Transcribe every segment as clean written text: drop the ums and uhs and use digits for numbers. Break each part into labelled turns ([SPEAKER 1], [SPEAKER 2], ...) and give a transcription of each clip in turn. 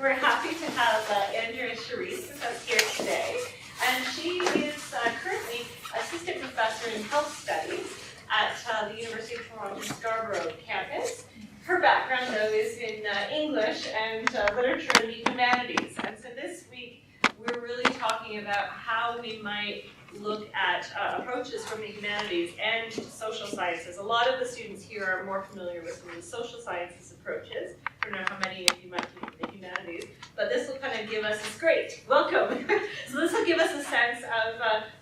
[SPEAKER 1] We're happy to have Andrea Charise with us here today. And she is currently assistant professor in health studies at the University of Toronto Scarborough campus. Her background, though, is in English and literature and the humanities. And so this week, we're really talking about how we might look at approaches from the humanities and social sciences. A lot of the students here are more familiar with some of the social sciences approaches. I don't know how many of you might be in the humanities, but this will kind of give us, it's great, welcome. So this will give us a sense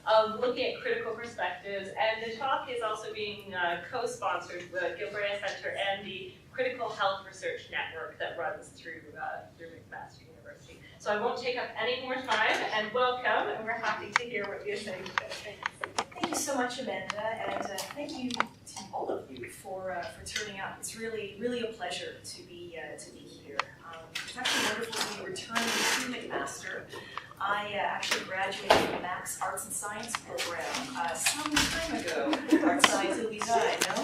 [SPEAKER 1] of looking at critical perspectives, and the talk is also being co-sponsored with Gilbrea Centre and the Critical Health Research Network that runs through McMaster University. So I won't take up any more time, and welcome, and we're happy to hear what you're saying today. Thanks.
[SPEAKER 2] Thank you so much, Amanda, and thank you to all of you for turning out. It's really a pleasure to be here. It's actually wonderful to be returned to McMaster. I actually graduated from the Max Arts and Science program some time ago. Arts Science will be done, no?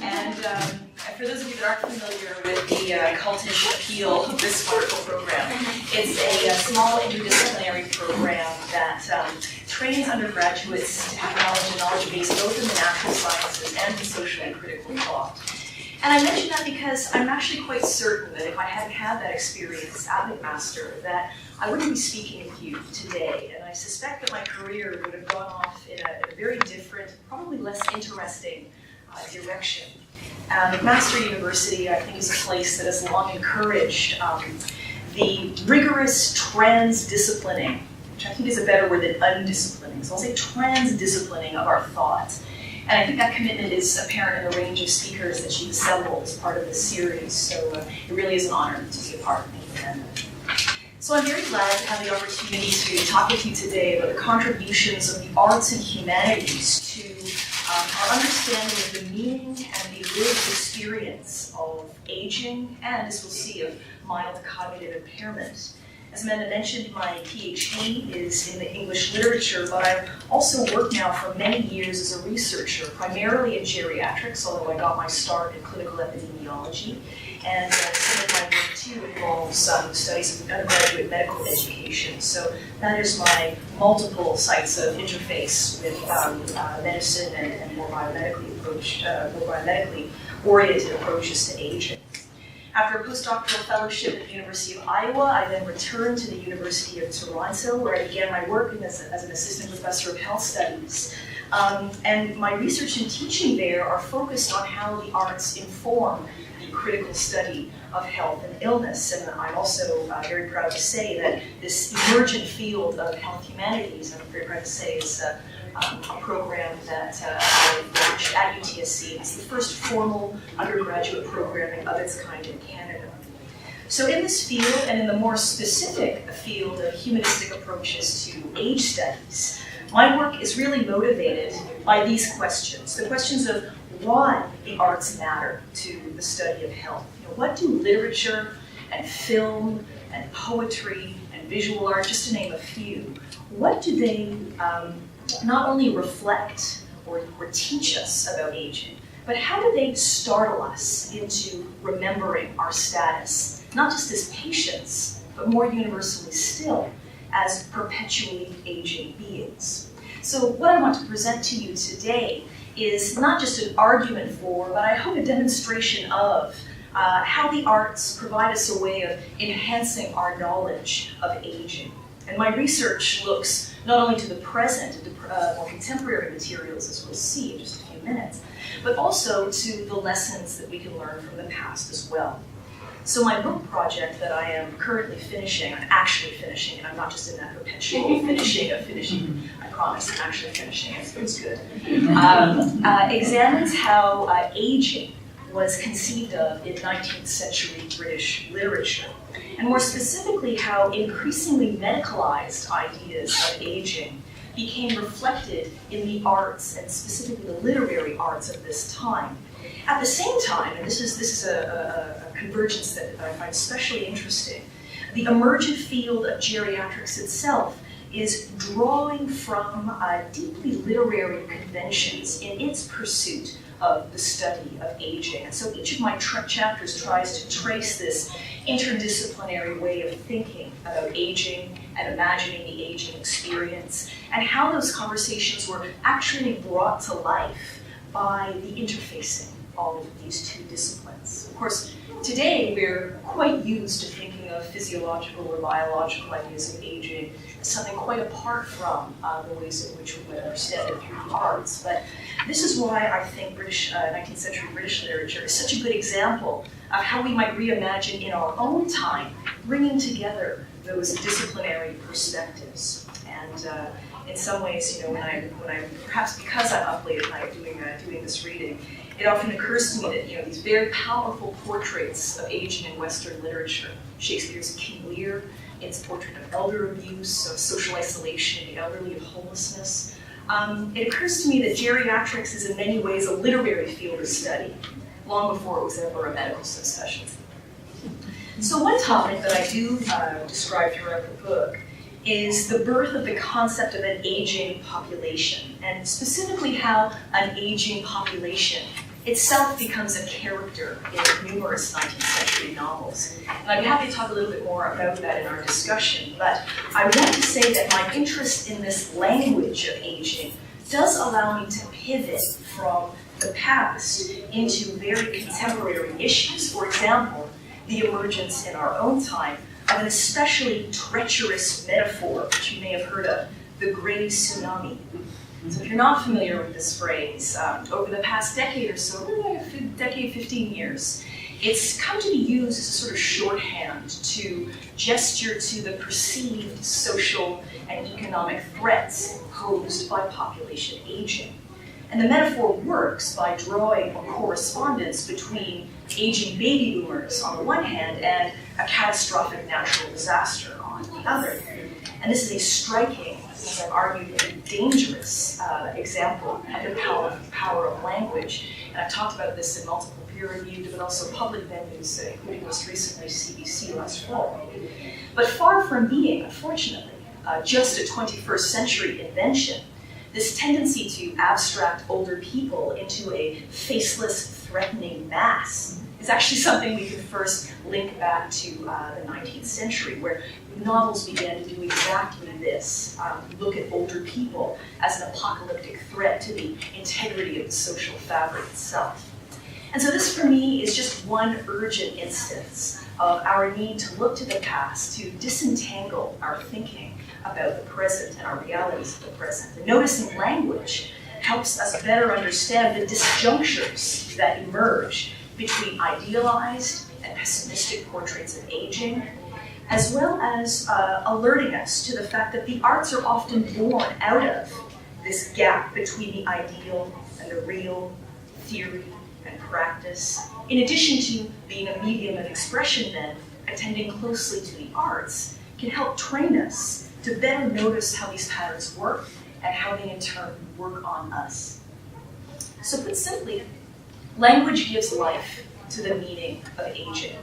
[SPEAKER 2] And for those of you that aren't familiar with the cultish appeal of this wonderful program, it's a small interdisciplinary program that trains undergraduates to have knowledge base both in the natural sciences and in social and critical thought. And I mention that because I'm actually quite certain that if I hadn't had that experience at McMaster, that I wouldn't be speaking with you today. And I suspect that my career would have gone off in a very different, probably less interesting direction. McMaster University, I think, is a place that has long encouraged the rigorous transdisciplining, which I think is a better word than undisciplining. So I'll say transdisciplining of our thought. And I think that commitment is apparent in the range of speakers that you've assembled as part of this series. So it really is an honor to be a part of it. So I'm very glad to have the opportunity to talk with you today about the contributions of the arts and humanities to our understanding of the meaning and the lived experience of aging and, as we'll see, of mild cognitive impairment. As Amanda mentioned, my PhD is in the English literature, but I've also worked now for many years as a researcher, primarily in geriatrics, although I got my start in clinical epidemiology. And some of my work, too, involves studies of undergraduate medical education. So that is my multiple sites of interface with medicine and more biomedically oriented approaches to aging. After a postdoctoral fellowship at the University of Iowa, I then returned to the University of Toronto, where I began my work as an assistant professor of health studies. And my research and teaching there are focused on how the arts inform the critical study of health and illness. And I'm also very proud to say that this emergent field of health humanities, I'm very proud to say, is a program that I launched at UTSC. It's the first formal undergraduate programming of its kind in Canada. So in this field, and in the more specific field of humanistic approaches to age studies, my work is really motivated by these questions. The questions of why the arts matter to the study of health. What do literature and film and poetry and visual art, just to name a few, what do they not only reflect or teach us about aging, but how do they startle us into remembering our status, not just as patients, but more universally still, as perpetually aging beings. So what I want to present to you today is not just an argument for, but I hope a demonstration of how the arts provide us a way of enhancing our knowledge of aging. And my research looks not only to the present, to more contemporary materials, as we'll see in just a few minutes, but also to the lessons that we can learn from the past as well. So my book project that I am currently finishing, I'm actually finishing, and I'm not just in that perpetual finishing, I promise, I'm actually finishing it, so it's good, examines how aging was conceived of in 19th century British literature, and more specifically how increasingly medicalized ideas of aging became reflected in the arts, and specifically the literary arts of this time. At the same time, and this is a convergence that I find especially interesting, the emergent field of geriatrics itself is drawing from deeply literary conventions in its pursuit of the study of aging. And so each of my chapters tries to trace this interdisciplinary way of thinking about aging and imagining the aging experience, and how those conversations were actually brought to life by the interfacing of these two disciplines. Of course, today we're quite used to thinking of physiological or biological ideas of aging as something quite apart from the ways in which we would understand it through the arts. But this is why I think 19th century British literature is such a good example of how we might reimagine in our own time, bringing together those disciplinary perspectives. And in some ways, you know, when I perhaps because I'm up late at night doing this reading, it often occurs to me that, you know, these very powerful portraits of aging in Western literature, Shakespeare's King Lear, its portrait of elder abuse, of social isolation, the elderly, of homelessness. It occurs to me that geriatrics is in many ways a literary field of study, long before it was ever a medical specialty. So one topic that I do describe throughout the book is the birth of the concept of an aging population, and specifically how an aging population itself becomes a character in numerous 19th century novels. And I'd be happy to talk a little bit more about that in our discussion, but I want to say that my interest in this language of aging does allow me to pivot from the past into very contemporary issues. For example, the emergence in our own time of an especially treacherous metaphor, which you may have heard of, the gray tsunami. So if you're not familiar with this phrase, over the past decade or so, really like a decade, 15 years, it's come to be used as a sort of shorthand to gesture to the perceived social and economic threats posed by population aging. And the metaphor works by drawing a correspondence between aging baby boomers on the one hand and a catastrophic natural disaster on the other. And this is a striking, as I've argued, a dangerous example of the power of language. And I've talked about this in multiple peer-reviewed, but also public venues, including most recently CBC last fall. But far from being, unfortunately, just a 21st century invention, this tendency to abstract older people into a faceless, threatening mass is actually something we can first link back to the 19th century, where novels began to do exactly this, look at older people as an apocalyptic threat to the integrity of the social fabric itself. And so this, for me, is just one urgent instance of our need to look to the past, to disentangle our thinking about the present and our realities of the present. And noticing language helps us better understand the disjunctures that emerge between idealized and pessimistic portraits of aging, as well as alerting us to the fact that the arts are often born out of this gap between the ideal and the real, theory and practice. In addition to being a medium of expression, then, attending closely to the arts can help train us to better notice how these patterns work and how they in turn work on us. So put simply, language gives life to the meaning of aging.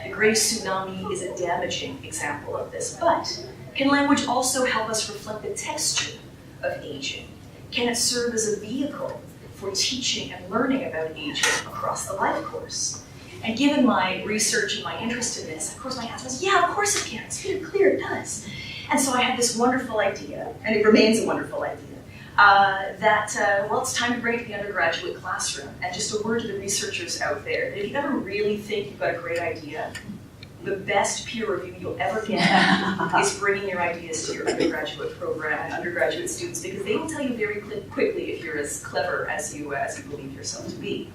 [SPEAKER 2] The gray tsunami is a damaging example of this, but can language also help us reflect the texture of aging? Can it serve as a vehicle for teaching and learning about aging across the life course? And given my research and my interest in this, of course my answer was, yeah, of course it can. It's very clear it does. And so I had this wonderful idea, and it remains a wonderful idea, well, it's time to bring it to the undergraduate classroom. And just a word to the researchers out there, that if you ever really think you've got a great idea, the best peer review you'll ever get is bringing your ideas to your undergraduate program and undergraduate students, because they will tell you very quickly if you're as clever as you believe yourself to be.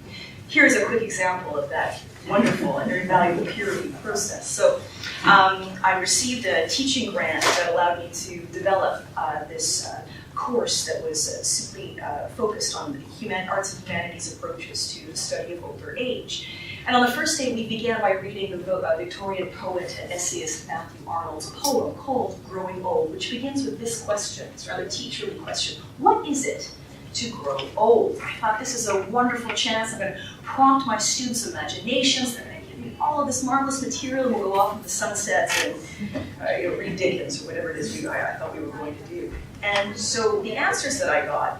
[SPEAKER 2] Here's a quick example of that wonderful and very valuable peer review process. So I received a teaching grant that allowed me to develop this course that was simply focused on the arts and humanities approaches to the study of older age. And on the first day, we began by reading the Victorian poet and essayist Matthew Arnold's poem called Growing Old, which begins with this question, it's a rather teacherly question: what is it to grow old? I thought, this is a wonderful chance. I'm going to prompt my students' imaginations. They're going to give me all of this marvelous material, and we'll go off into the sunsets and read Dickens or whatever it is I thought we were going to do. And so the answers that I got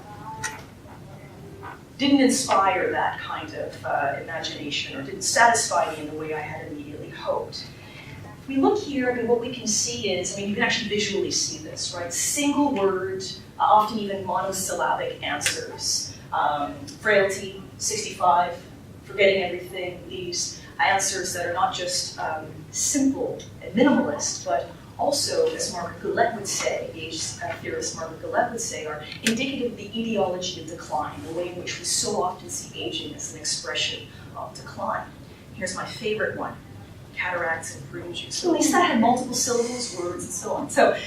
[SPEAKER 2] didn't inspire that kind of imagination, or didn't satisfy me in the way I had immediately hoped. If we look here, I mean, what we can see is, I mean, you can actually visually see this, right? Single word, often even monosyllabic answers. Frailty, 65, forgetting everything, these answers that are not just simple and minimalist, but also, as Margaret Goulet would say, the age theorist Margaret Goulet would say, are indicative of the ideology of decline, the way in which we so often see aging as an expression of decline. Here's my favorite one, cataracts and prune juice. At least that had multiple syllables, words, and so on. So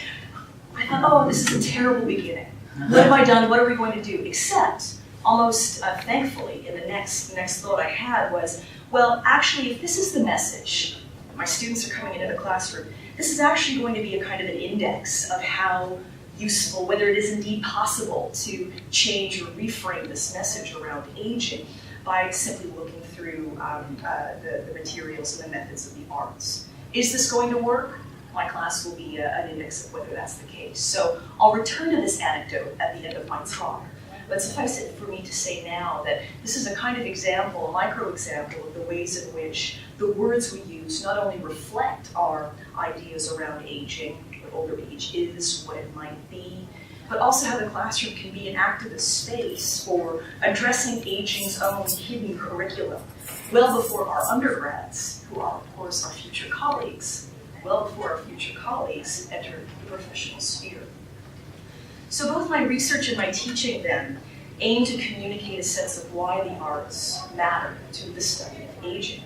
[SPEAKER 2] I thought, oh, this is a terrible beginning. What have I done? What are we going to do? Except, almost thankfully, in the next thought I had was, well, actually, if this is the message, my students are coming into the classroom, this is actually going to be a kind of an index of how useful, whether it is indeed possible to change or reframe this message around aging by simply looking through the materials and the methods of the arts. Is this going to work? My class will be an index of whether that's the case. So I'll return to this anecdote at the end of my talk. But suffice it for me to say now that this is a kind of example, a micro-example of the ways in which the words we use not only reflect our ideas around aging, what older age is, what it might be, but also how the classroom can be an activist space for addressing aging's own hidden curriculum, well before our undergrads, who are, of course, our future colleagues, well before our future colleagues enter the professional sphere. So both my research and my teaching then aim to communicate a sense of why the arts matter to the study of aging.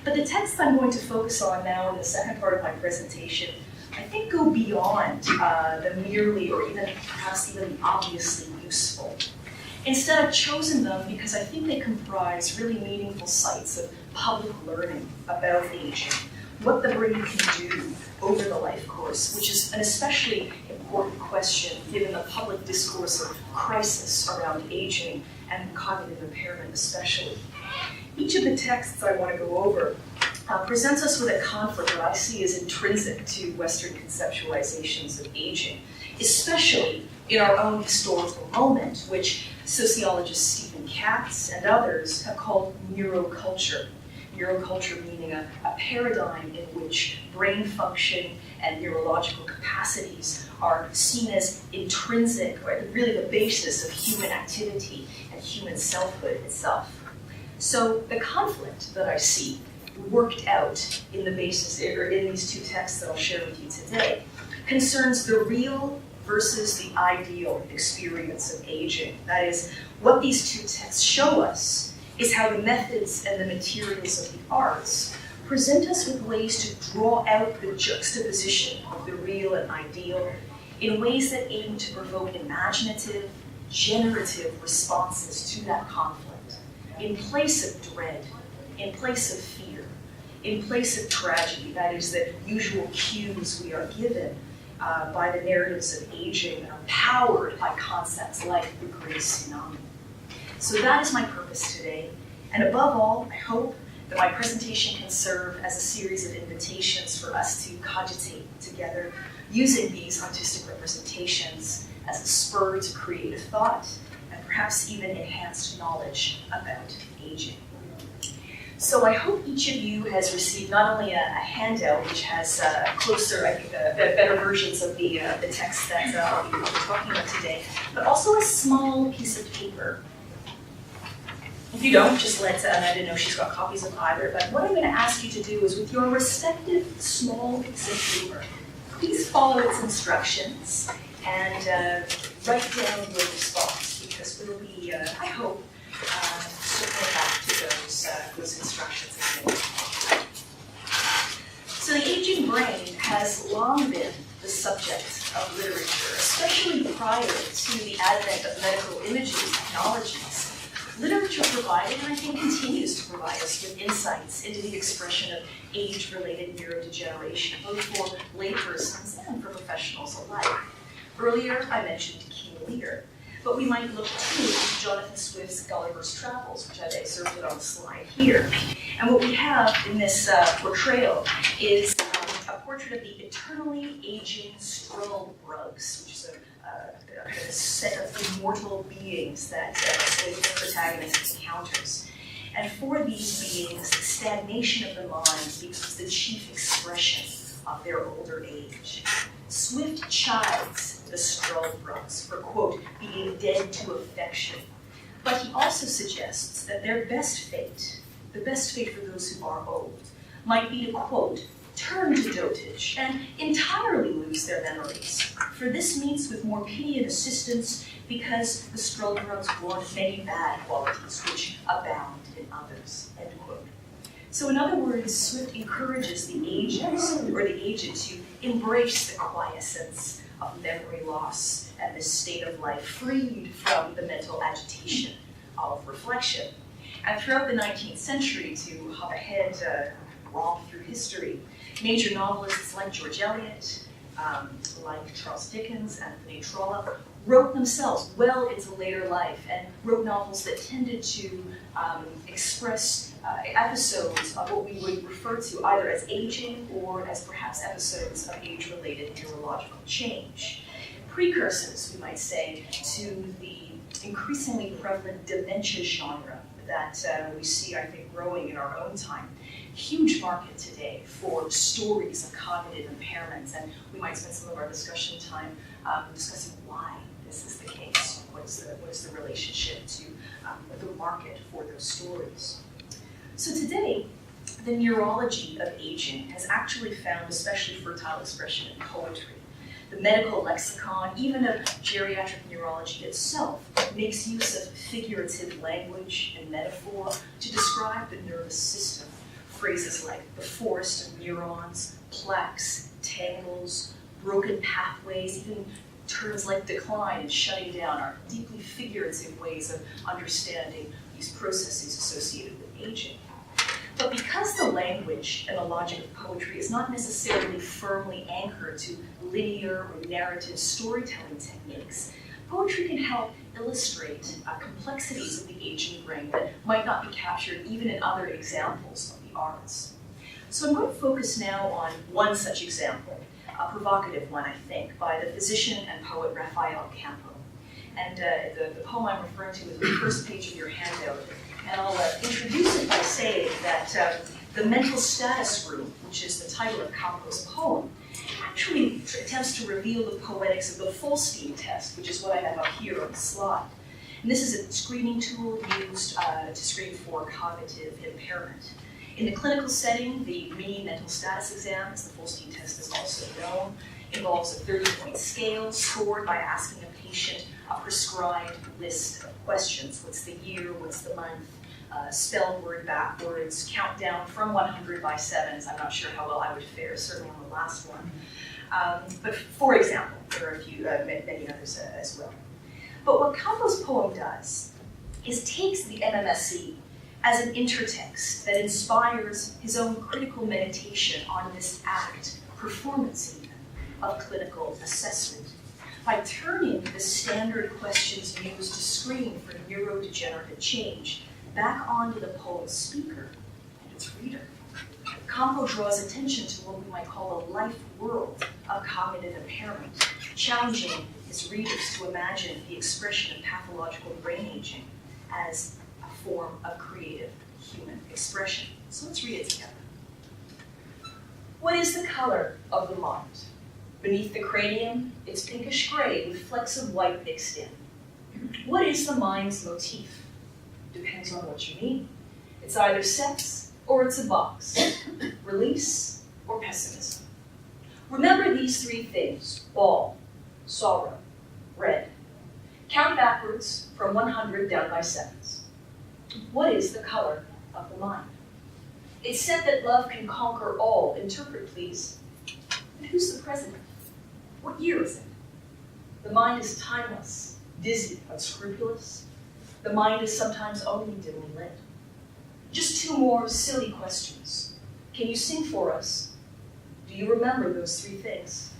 [SPEAKER 2] But the texts I'm going to focus on now in the second part of my presentation, I think go beyond the merely or even perhaps even obviously useful. Instead, I've chosen them because I think they comprise really meaningful sites of public learning about aging, what the brain can do over the life course, which is an especially important question given the public discourse of crisis around aging and cognitive impairment especially. Each of the texts I want to go over presents us with a conflict that I see as intrinsic to Western conceptualizations of aging, especially in our own historical moment, which sociologist Stephen Katz and others have called neuroculture. Neuroculture meaning a paradigm in which brain function and neurological capacities are seen as intrinsic, or really the basis of human activity and human selfhood itself. So the conflict that I see worked out in the basis, or in these two texts that I'll share with you today, concerns the real versus the ideal experience of aging. That is, what these two texts show us is how the methods and the materials of the arts present us with ways to draw out the juxtaposition of the real and ideal in ways that aim to provoke imaginative, generative responses to that conflict, in place of dread, in place of fear, in place of tragedy, that is, the usual cues we are given by the narratives of aging that are powered by concepts like the Great Tsunami. So that is my purpose today, and above all, I hope that my presentation can serve as a series of invitations for us to cogitate together, using these artistic representations as a spur to creative thought, and perhaps even enhanced knowledge about aging. So I hope each of you has received not only a handout, which has closer, I think, better versions of the text that I'll be talking about today, but also a small piece of paper. If you don't, just let Amanda know she's got copies of either. But what I'm going to ask you to do is, with your respective small piece of paper, please follow its instructions and write down your response, because we'll be, I hope, circling back to those instructions again. So the aging brain has long been the subject of literature, especially prior to the advent of medical imaging technologies. Literature provided, and I think continues to provide us with insights into the expression of age-related neurodegeneration, both for laypersons and for professionals alike. Earlier, I mentioned King Lear, but we might look too at Jonathan Swift's Gulliver's Travels, which I've excerpted on the slide here. And what we have in this portrayal is a portrait portrait of the eternally aging Struldbrugs, which is a set of immortal beings that the protagonist encounters. And for these beings, the stagnation of the mind becomes the chief expression of their older age. Swift chides the Struldbrugs for, quote, being dead to affection. But he also suggests that their best fate, the best fate for those who are old, might be to, quote, turn to dotage and entirely lose their memories. For this meets with more pity and assistance because the Struldbrugs want many bad qualities which abound in others, end quote. So in other words, Swift encourages the aged to embrace the quiescence of memory loss and this state of life freed from the mental agitation of reflection. And throughout the 19th century, to hop ahead, romp through history, major novelists like George Eliot, like Charles Dickens, Anthony Trollope, wrote themselves well into later life and wrote novels that tended to express episodes of what we would refer to either as aging or as perhaps episodes of age-related neurological change. Precursors, we might say, to the increasingly prevalent dementia genre that we see, I think, growing in our own time. Huge market today for stories of cognitive impairments, and we might spend some of our discussion time discussing why this is the case. What is the relationship to the market for those stories? So today, the neurology of aging has actually found especially fertile expression in poetry. The medical lexicon, even of geriatric neurology itself, makes use of figurative language and metaphor to describe the nervous system. Phrases like the forest of neurons, plaques, tangles, broken pathways, even terms like decline and shutting down are deeply figurative ways of understanding these processes associated with aging. But because the language and the logic of poetry is not necessarily firmly anchored to linear or narrative storytelling techniques, poetry can help illustrate complexities of the aging brain that might not be captured even in other examples of the arts. So I'm going to focus now on one such example, a provocative one, I think, by the physician and poet Rafael Campo. And the poem I'm referring to is the first page of your handout. And I'll introduce it by saying that the mental status room, which is the title of Campo's poem, actually attempts to reveal the poetics of the Folstein test, which is what I have up here on the slide. And this is a screening tool used to screen for cognitive impairment. In the clinical setting, the mini mental status exam, as the Folstein test is also known, involves a 30-point scale scored by asking a patient a prescribed list of questions. What's the year? What's the month? Spell word backwards, count down from 100 by sevens. I'm not sure how well I would fare, certainly on the last one. But for example, there are a few, many others as well. But what Campo's poem does is takes the MMSE as an intertext that inspires his own critical meditation on this act, performance even, of clinical assessment, by turning the standard questions used to screen for neurodegenerative change back onto the poem's speaker and its reader. Campo draws attention to what we might call a life world of cognitive impairment, challenging his readers to imagine the expression of pathological brain aging as a form of creative human expression. So let's read it together. What is the color of the mind? Beneath the cranium, it's pinkish gray with flecks of white mixed in. What is the mind's motif? Depends on what you mean. It's either sex or it's a box, release or pessimism. Remember these three things: ball, sorrow, red. Count backwards from 100 down by sevens. What is the color of the mind? It's said that love can conquer all. Interpret, please. And who's the president? What year is it? The mind is timeless, dizzy, unscrupulous. The mind is sometimes only dimly lit. Just two more silly questions. Can you sing for us? Do you remember those three things?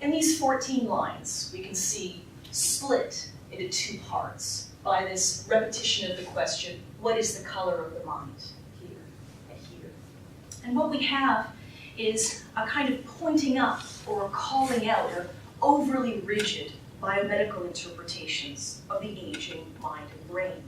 [SPEAKER 2] In these 14 lines, we can see split into two parts by this repetition of the question, what is the color of the mind here? And what we have is a kind of pointing up or a calling out of overly rigid biomedical interpretations of the aging mind and brain.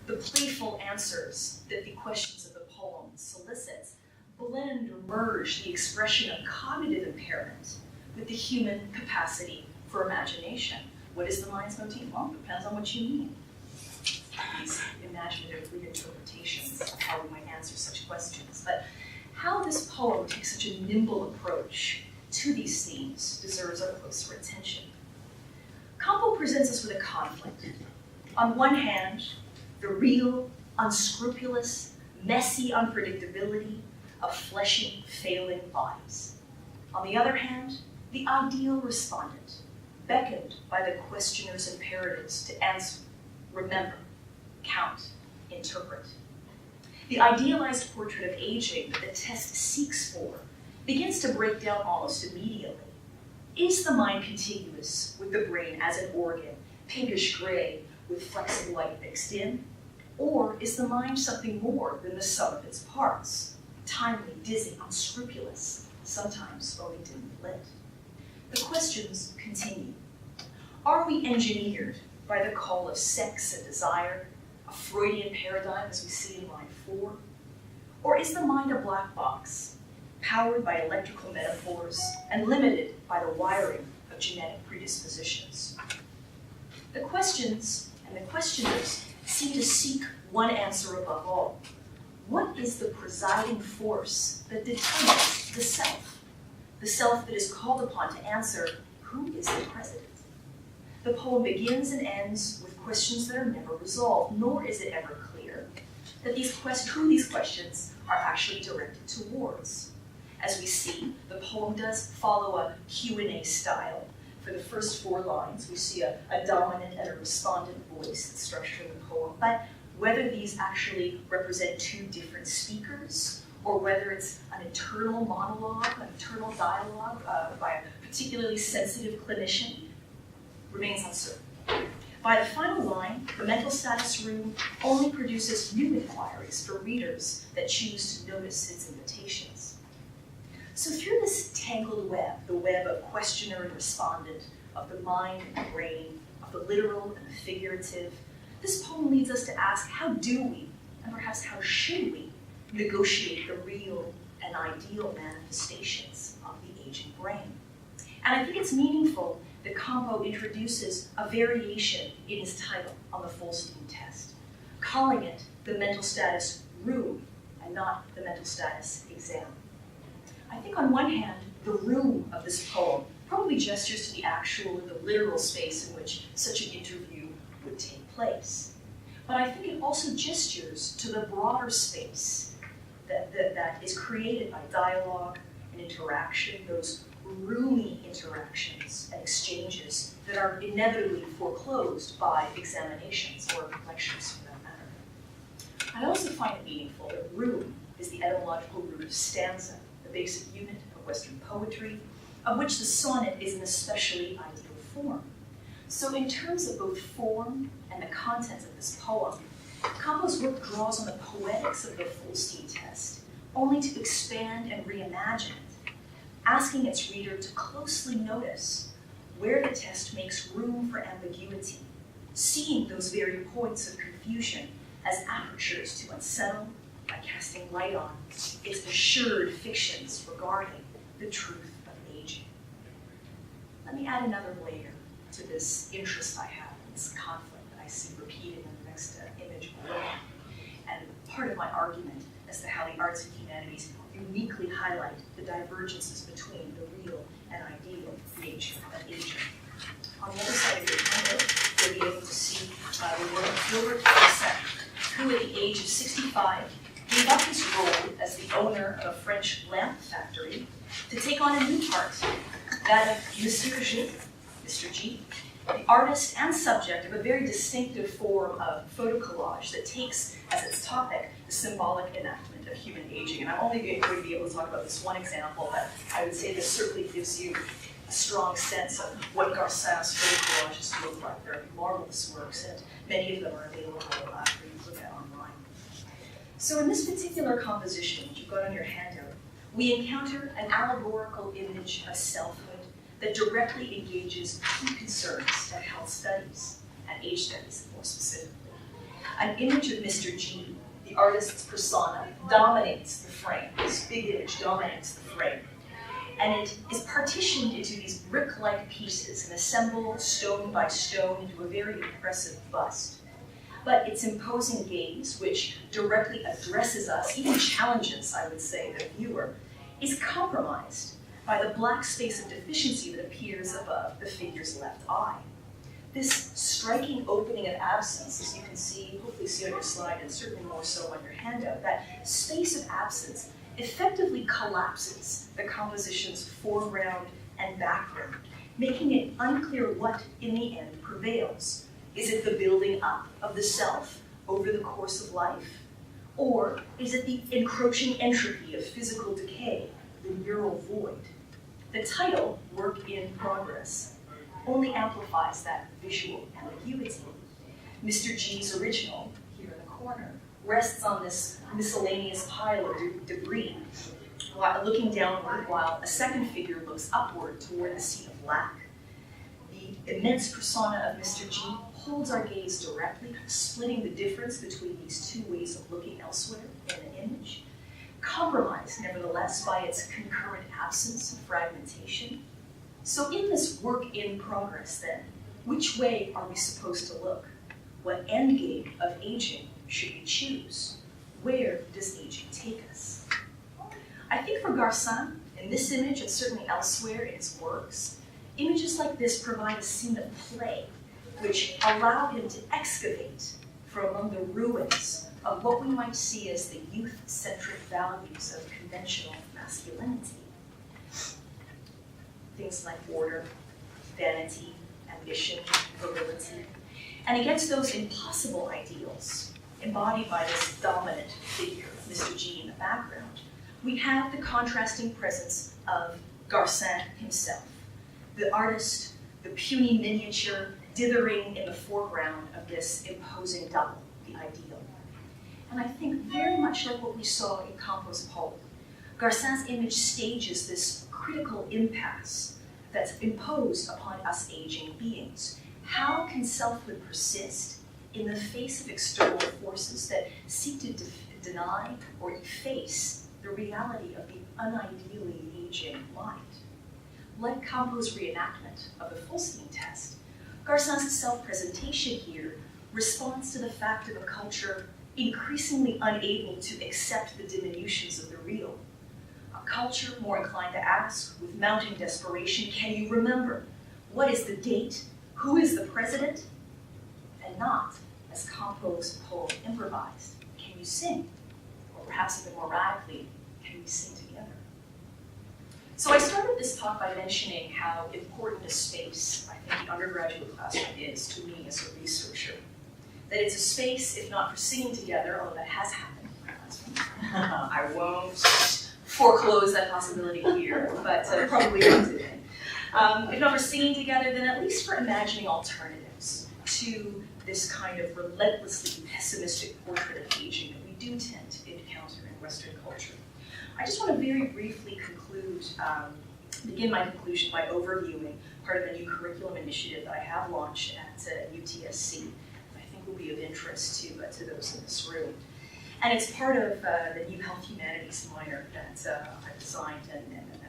[SPEAKER 2] The playful answers that the questions of the poem solicits blend or merge the expression of cognitive impairment with the human capacity for imagination. What is the mind's motif? Well, it depends on what you mean. These imaginative reinterpretations of how we might answer such questions. But how this poem takes such a nimble approach to these themes deserves our closer attention. Campo presents us with a conflict. On one hand, the real, unscrupulous, messy unpredictability of fleshy, failing bodies. On the other hand, the ideal respondent, beckoned by the questioner's imperatives to answer, remember, count, interpret. The idealized portrait of aging that the test seeks for begins to break down almost immediately. Is the mind contiguous with the brain as an organ, pinkish gray with flexible light mixed in? Or is the mind something more than the sum of its parts, timely, dizzy, unscrupulous, sometimes only dimly lit? The questions continue. Are we engineered by the call of sex and desire, a Freudian paradigm as we see in line 4? Or is the mind a black box, powered by electrical metaphors and limited by the wiring of genetic predispositions? The questions and the questioners seem to seek one answer above all. What is the presiding force that determines the self? The self that is called upon to answer, who is the president? The poem begins and ends with questions that are never resolved, nor is it ever clear that who these questions are actually directed towards. As we see, the poem does follow a Q&A style. For the first 4 lines, we see a dominant and a respondent voice that's structured in the poem. But whether these actually represent 2 different speakers, or whether it's an internal monologue, an internal dialogue by a particularly sensitive clinician, remains uncertain. By the final line, the mental status room only produces new inquiries for readers that choose to notice its invitations. So through this tangled web, the web of questioner and respondent, of the mind and brain, of the literal and the figurative, this poem leads us to ask, how do we, and perhaps how should we, negotiate the real and ideal manifestations of the aging brain? And I think it's meaningful that Campo introduces a variation in his title on the Folstein test, calling it the mental status room and not the mental status exam. I think on one hand, the room of this poem probably gestures to the actual or the literal space in which such an interview would take place. But I think it also gestures to the broader space that is created by dialogue and interaction, those roomy interactions and exchanges that are inevitably foreclosed by examinations or lectures for that matter. I also find it meaningful that room is the etymological root of stanza, the basic unit of Western poetry, of which the sonnet is an especially ideal form. So in terms of both form and the content of this poem, Campo's work draws on the poetics of the Folstein test, only to expand and reimagine it, asking its reader to closely notice where the test makes room for ambiguity, seeing those very points of confusion as apertures to unsettle by casting light on its assured fictions regarding the truth of aging. Let me add another layer to this interest I have in this conflict that I see repeated in the next image below, and part of my argument as to how the arts and humanities uniquely highlight the divergences between the real and ideal nature of aging. On the other side of your window, you'll be able to see the work of Gilbrea Centre, who at the age of 65 gave up his role as the owner of a French lamp factory to take on a new part, that of Monsieur G, Mr. G, the artist and subject of a very distinctive form of photo collage that takes as its topic the symbolic enactment of human aging. And I'm only going to be able to talk about this one example, but I would say this certainly gives you a strong sense of what Garcin's photo collages look like. They're marvelous works, and many of them are available for you to look at online. So in this particular composition, which you've got on your handout, we encounter an allegorical image of selfhood that directly engages key concerns at health studies, and age studies more specifically. An image of Mr. G, the artist's persona, dominates the frame. This big image dominates the frame. And it is partitioned into these brick-like pieces and assembled stone by stone into a very impressive bust. But its imposing gaze, which directly addresses us, even challenges, I would say, the viewer, is compromised by the black space of deficiency that appears above the figure's left eye. This striking opening of absence, as you can see, hopefully see on your slide, and certainly more so on your handout, that space of absence effectively collapses the composition's foreground and background, making it unclear what, in the end, prevails. Is it the building up of the self over the course of life? Or is it the encroaching entropy of physical decay, the neural void? The title, Work in Progress, only amplifies that visual ambiguity. Mr. G's original, here in the corner, rests on this miscellaneous pile of debris, while looking downward, while a second figure looks upward toward the scene of lack. The immense persona of Mr. G holds our gaze directly, splitting the difference between these two ways of looking elsewhere in an image, compromised, nevertheless, by its concurrent absence and fragmentation. So in this work in progress, then, which way are we supposed to look? What endgame of aging should we choose? Where does aging take us? I think for Garcin, in this image and certainly elsewhere in his works, images like this provide a scene of play, which allow him to excavate from among the ruins of what we might see as the youth-centric values of conventional masculinity. Things like order, vanity, ambition, virility, and against those impossible ideals embodied by this dominant figure, Mr. G in the background, we have the contrasting presence of Garcin himself, the artist, the puny miniature, dithering in the foreground of this imposing double, the ideal. And I think very much like what we saw in Campo's poem, Garcin's image stages this critical impasse that's imposed upon us aging beings. How can selfhood persist in the face of external forces that seek to deny or efface the reality of the unideally aging mind? Like Campo's reenactment of the Fulstein test, Garcin's self-presentation here responds to the fact of a culture increasingly unable to accept the diminutions of the real. A culture more inclined to ask, with mounting desperation, can you remember? What is the date? Who is the president? And not, as Campo's poem improvised, can you sing? Or perhaps even more radically, can we sing together? So I started this talk by mentioning how important a space I think the undergraduate classroom is to me as a researcher. That it's a space, if not for singing together, although that has happened in my classroom. I won't foreclose that possibility here, but probably not today. If not for singing together, then at least for imagining alternatives to this kind of relentlessly pessimistic portrait of aging that we do tend to encounter in Western culture. I just want to very briefly begin my conclusion by overviewing part of a new curriculum initiative that I have launched at UTSC. Will be of interest to those in this room. And it's part of the new Health Humanities minor that I've designed and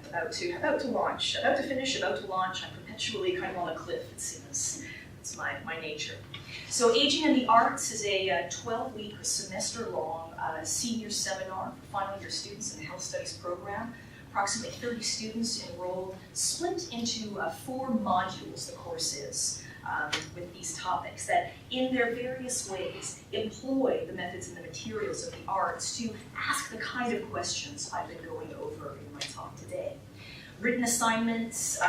[SPEAKER 2] about to launch, about to launch. I'm perpetually kind of on a cliff, it seems. It's my nature. So Aging in the Arts is a 12-week or semester-long senior seminar for final year students in the health studies program. Approximately 30 students enroll, split into 4 modules, the course is. With these topics that in their various ways employ the methods and the materials of the arts to ask the kind of questions I've been going over in my talk today. Written assignments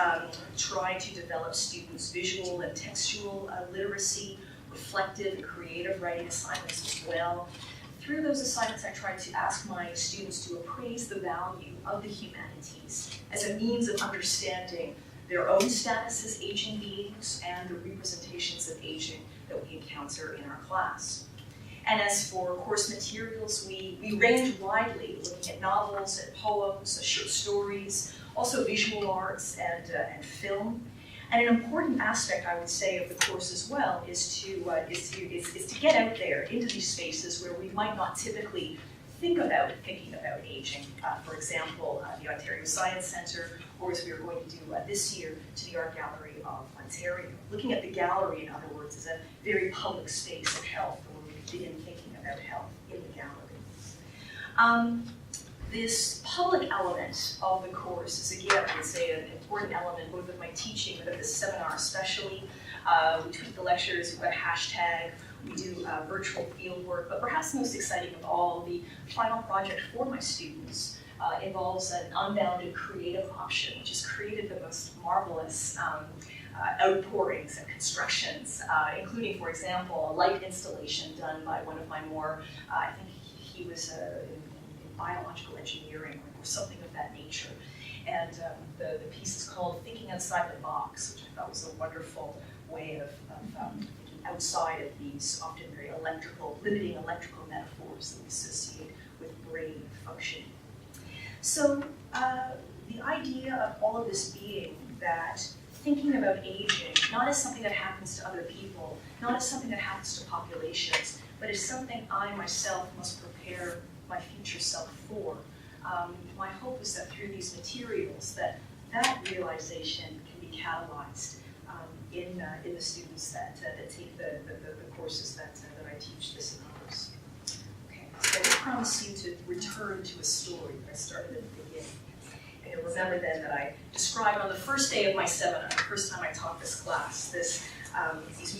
[SPEAKER 2] try to develop students' visual and textual literacy, reflective and creative writing assignments as well. Through those assignments, I try to ask my students to appraise the value of the humanities as a means of understanding their own status as aging beings and the representations of aging that we encounter in our class. And as for course materials, we range widely, looking at novels and poems, short stories, also visual arts and film. And an important aspect, I would say, of the course as well is to get out there into these spaces where we might not typically thinking about aging. For example, the Ontario Science Centre, or as we are going to do this year, to the Art Gallery of Ontario. Looking at the gallery, in other words, is a very public space of health, where we begin thinking about health in the gallery. This public element of the course is, again, I would say, an important element both of my teaching, but of this seminar especially. We tweet the lectures, we've got a hashtag, we do virtual field work, but perhaps most exciting of all, the final project for my students involves an unbounded creative option, which has created the most marvelous outpourings and constructions, including, for example, a light installation done by one of my more, I think he was in biological engineering or something of that nature. And the piece is called Thinking Outside the Box, which I thought was a wonderful way of thinking outside of these often very limiting electrical metaphors that we associate with brain functioning. So the idea of all of this being that thinking about aging, not as something that happens to other people, not as something that happens to populations, but as something I myself must prepare my future self for. My hope is that through these materials, that realization can be catalyzed in the students that take the courses that I teach this course. Okay, so I promise you to return to a story that I started at the beginning. And you'll remember then that I described on the first day of my seminar, the first time I taught this class, these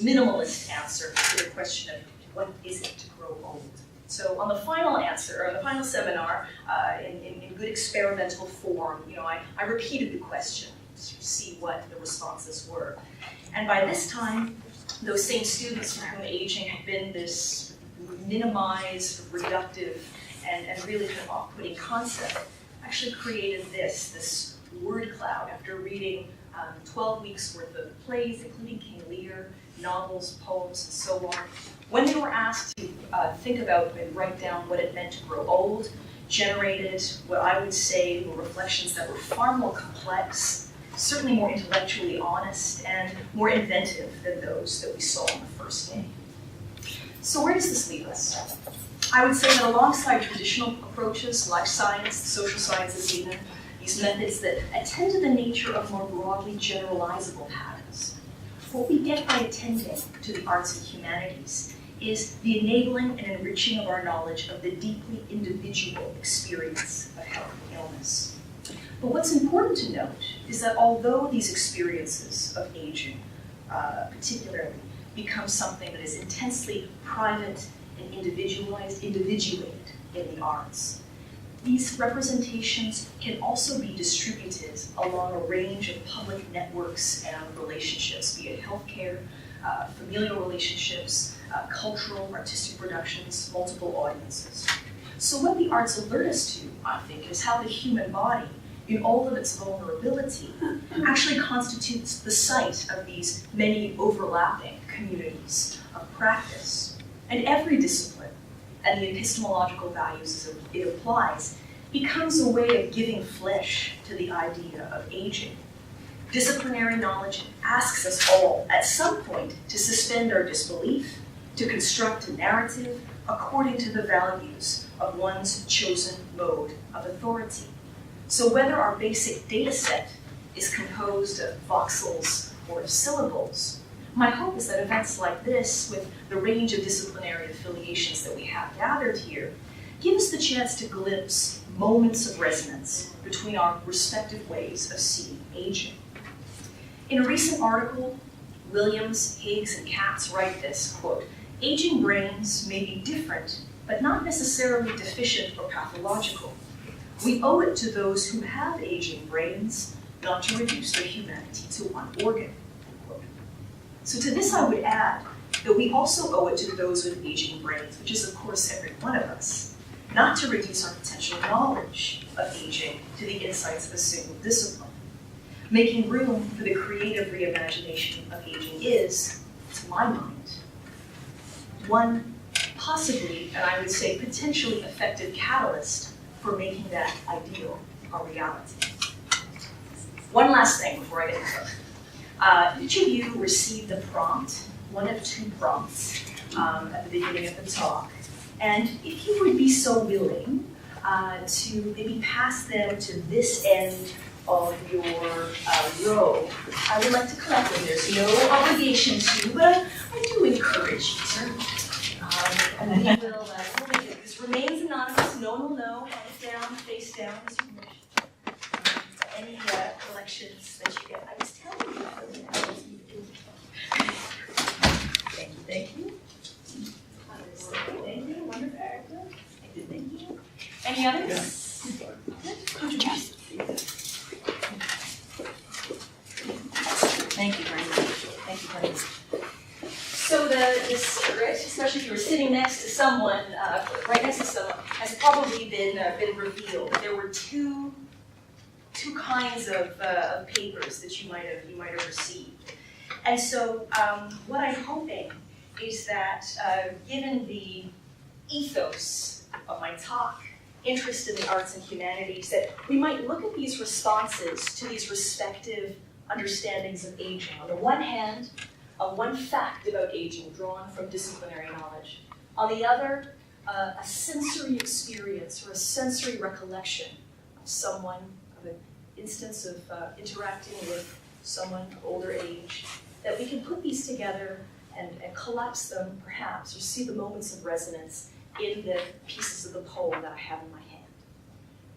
[SPEAKER 2] minimalist answers to the question of what is it to grow old? So on the final answer, or the final seminar, in good experimental form, I repeated the question to see what the responses were. And by this time, those same students for whom aging had been this minimized, reductive, and really kind of off-putting concept, actually created this word cloud after reading 12 weeks worth of plays, including King Lear, novels, poems, and so on. When they were asked to think about and write down what it meant to grow old, generated what I would say were reflections that were far more complex, certainly more intellectually honest, and more inventive than those that we saw on the first day. So where does this leave us? I would say that alongside traditional approaches, life science, social sciences even, these methods that attend to the nature of more broadly generalizable patterns, what we get by attending to the arts and humanities is the enabling and enriching of our knowledge of the deeply individual experience of health and illness. But what's important to note is that although these experiences of aging, particularly, become something that is intensely private and individuated in the arts, these representations can also be distributed along a range of public networks and relationships, be it healthcare, familial relationships, cultural, artistic productions, multiple audiences. So what the arts alert us to, I think, is how the human body, in all of its vulnerability, actually constitutes the site of these many overlapping communities of practice. And every discipline, and the epistemological values it applies, becomes a way of giving flesh to the idea of aging. Disciplinary knowledge asks us all, at some point, to suspend our disbelief, to construct a narrative according to the values of one's chosen mode of authority. So whether our basic data set is composed of voxels or of syllables, my hope is that events like this, with the range of disciplinary affiliations that we have gathered here, give us the chance to glimpse moments of resonance between our respective ways of seeing aging. In a recent article, Williams, Higgs, and Katz write this, quote, "Aging brains may be different, but not necessarily deficient or pathological. We owe it to those who have aging brains not to reduce their humanity to one organ." Unquote. So to this I would add that we also owe it to those with aging brains, which is of course every one of us, not to reduce our potential knowledge of aging to the insights of a single discipline. Making room for the creative reimagination of aging is, to my mind, one possibly, and I would say potentially effective catalyst for making that ideal a reality. One last thing before I get into it. Each of you received a prompt, one of two prompts, at the beginning of the talk. And if you would be so willing to maybe pass them to this end of your row, I would like to collect them. There's no obligation to, but I do encourage you to. And we will make it. This remains anonymous. No one will know. Head down, face down, as you wish. Any collections that you get. I was telling you earlier. Thank you. Thank you. Wonderful. Thank you. Any others? Contributions. Thank you very much. Thank you very much. So the secret, especially if you were sitting next to someone, right next to someone, has probably been revealed. There were two kinds of papers that you might have received, and so what I'm hoping is that given the ethos of my talk, interest in the arts and humanities, that we might look at these responses to these respective understandings of aging. On the one hand, one fact about aging drawn from disciplinary knowledge. On the other, a sensory experience or a sensory recollection of someone, of an instance of interacting with someone of older age, that we can put these together and collapse them, perhaps, or see the moments of resonance in the pieces of the poem that I have in my hand.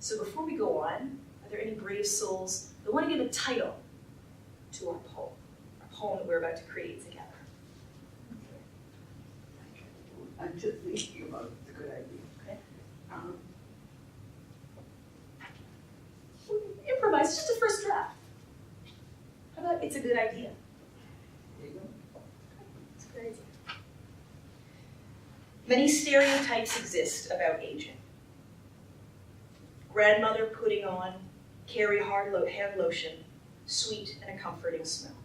[SPEAKER 2] So before we go on, are there any brave souls that want to give a title to our poem that we're about to create together?
[SPEAKER 3] I'm just thinking about the good idea.
[SPEAKER 2] Okay. Improvise, just a first draft. How about it's a good idea?
[SPEAKER 3] There you go.
[SPEAKER 2] It's a good idea. Many stereotypes exist about aging. Grandmother putting on Carry hand lotion, sweet and a comforting smell.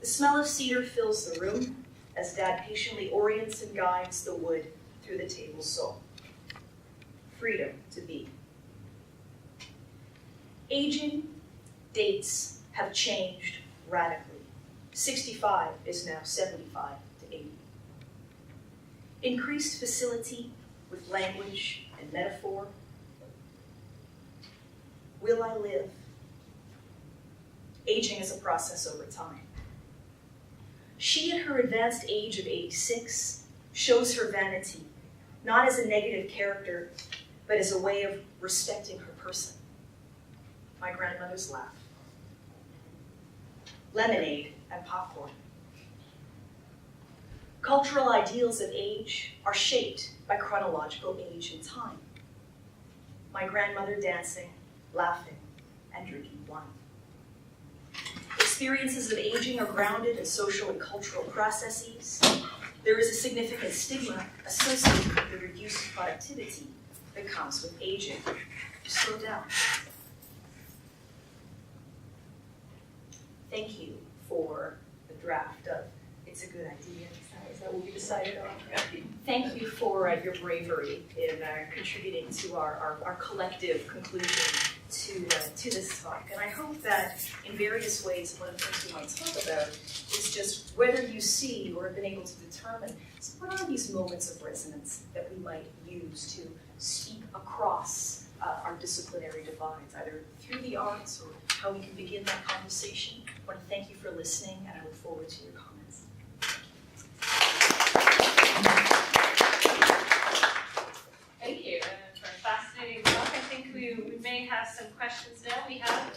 [SPEAKER 2] The smell of cedar fills the room as Dad patiently orients and guides the wood through the table saw. Freedom to be. Aging, dates have changed radically. 65 is now 75 to 80. Increased facility with language and metaphor. Will I live? Aging is a process over time. She, at her advanced age of 86, shows her vanity, not as a negative character, but as a way of respecting her person. My grandmother's laugh. Lemonade and popcorn. Cultural ideals of age are shaped by chronological age and time. My grandmother dancing, laughing, and drinking wine. Experiences of aging are grounded in social and cultural processes. There is a significant stigma associated with the reduced productivity that comes with aging. Slow down. Thank you for the draft of It's a Good Idea. Is that what we decided on? Thank you for your bravery in contributing to our collective conclusion to this talk. And I hope that in various ways, one of the things we might talk about is just whether you see or have been able to determine what are these moments of resonance that we might use to speak across our disciplinary divides, either through the arts or how we can begin that conversation. I want to thank you for listening, and I look forward to your comments.
[SPEAKER 1] Thank you for a fascinating talk. I think we may have some questions now. We have